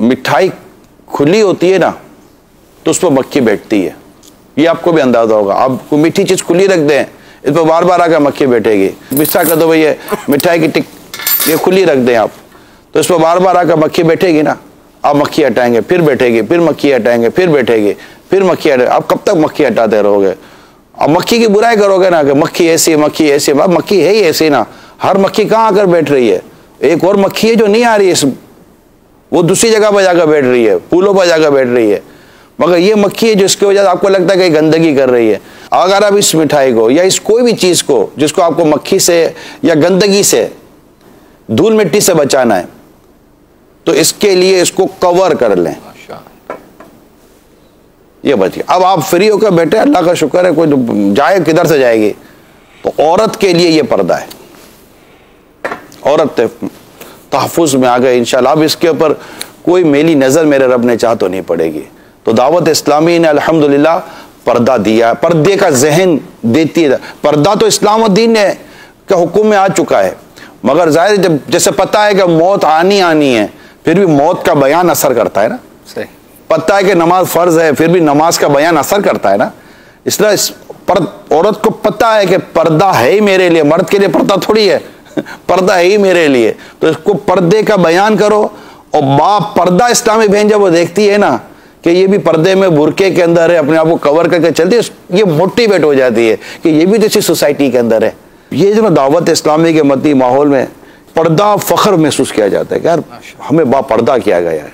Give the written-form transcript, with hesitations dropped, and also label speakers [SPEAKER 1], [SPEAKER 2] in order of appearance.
[SPEAKER 1] मिठाई खुली होती है ना तो उस पर मक्खी बैठती है, ये आपको भी अंदाजा होगा। आप कोई मीठी चीज खुली रख दें, इस पर बार बार आकर मक्खी बैठेगी। मिस्सा कर दो भैया मिठाई की टिक ये खुली रख दें आप, तो इस पर बार बार आकर मक्खी बैठेगी ना, आप मक्खी हटाएंगे फिर बैठेगी, फिर मक्खी हटाएंगे फिर बैठेगी, फिर मक्खी हटाएंगे। आप कब तक मक्खी हटाते रहोगे? अब मक्खी की बुराई करोगे ना कि मक्खी ऐसी है, मक्खी ऐसी है। मक्खी है ही ऐसी ना, हर मक्खी कहाँ आकर बैठ रही है? एक और मक्खी है जो नहीं आ रही है, वो दूसरी जगह पर जाकर बैठ रही है, फूलों पर जाकर बैठ रही है, मगर ये मक्खी है जिसकी वजह से आपको लगता है कि गंदगी कर रही है। अगर आप इस मिठाई को या इस कोई भी चीज को जिसको आपको मक्खी से या गंदगी से, धूल मिट्टी से बचाना है, तो इसके लिए इसको कवर कर लें, ये बचिए। अब आप फ्री होकर बैठे, अल्लाह का शुक्र है, कोई जाए किधर से जाएगी। तो औरत के लिए ये पर्दा है, औरत तहफ़्फ़ुज़ में आ गए इंशाअल्लाह। अब इसके ऊपर कोई मेली नज़र मेरे रब ने चाह तो नहीं पड़ेगी। तो दावत इस्लामी ने अल्हम्दुलिल्लाह पर्दा दिया, पर्दे का जहन देती है। पर्दा तो इस्लाम और दीन के हुक्म में आ चुका है, मगर जाहिर जब जैसे पता है कि मौत आनी है, फिर भी मौत का बयान असर करता है ना। सही पता है कि नमाज फ़र्ज है, फिर भी नमाज का बयान असर करता है ना। इसलिए औरत को पता है कि पर्दा है ही मेरे लिए, मर्द के लिए पर्दा थोड़ी है, पर्दा है ही मेरे लिए। तो इसको पर्दे का बयान करो। और बाप पर्दा इस्लामी बहन जब वो देखती है ना कि ये भी पर्दे में बुरके के अंदर है, अपने आप को कवर करके चलती है, ये मोटिवेट हो जाती है कि ये भी तो इसी सोसाइटी के अंदर है। ये जो दावत इस्लामी के मद्दी माहौल में पर्दा फ़ख्र महसूस किया जाता है कि यार हमें बापर्दा किया गया है।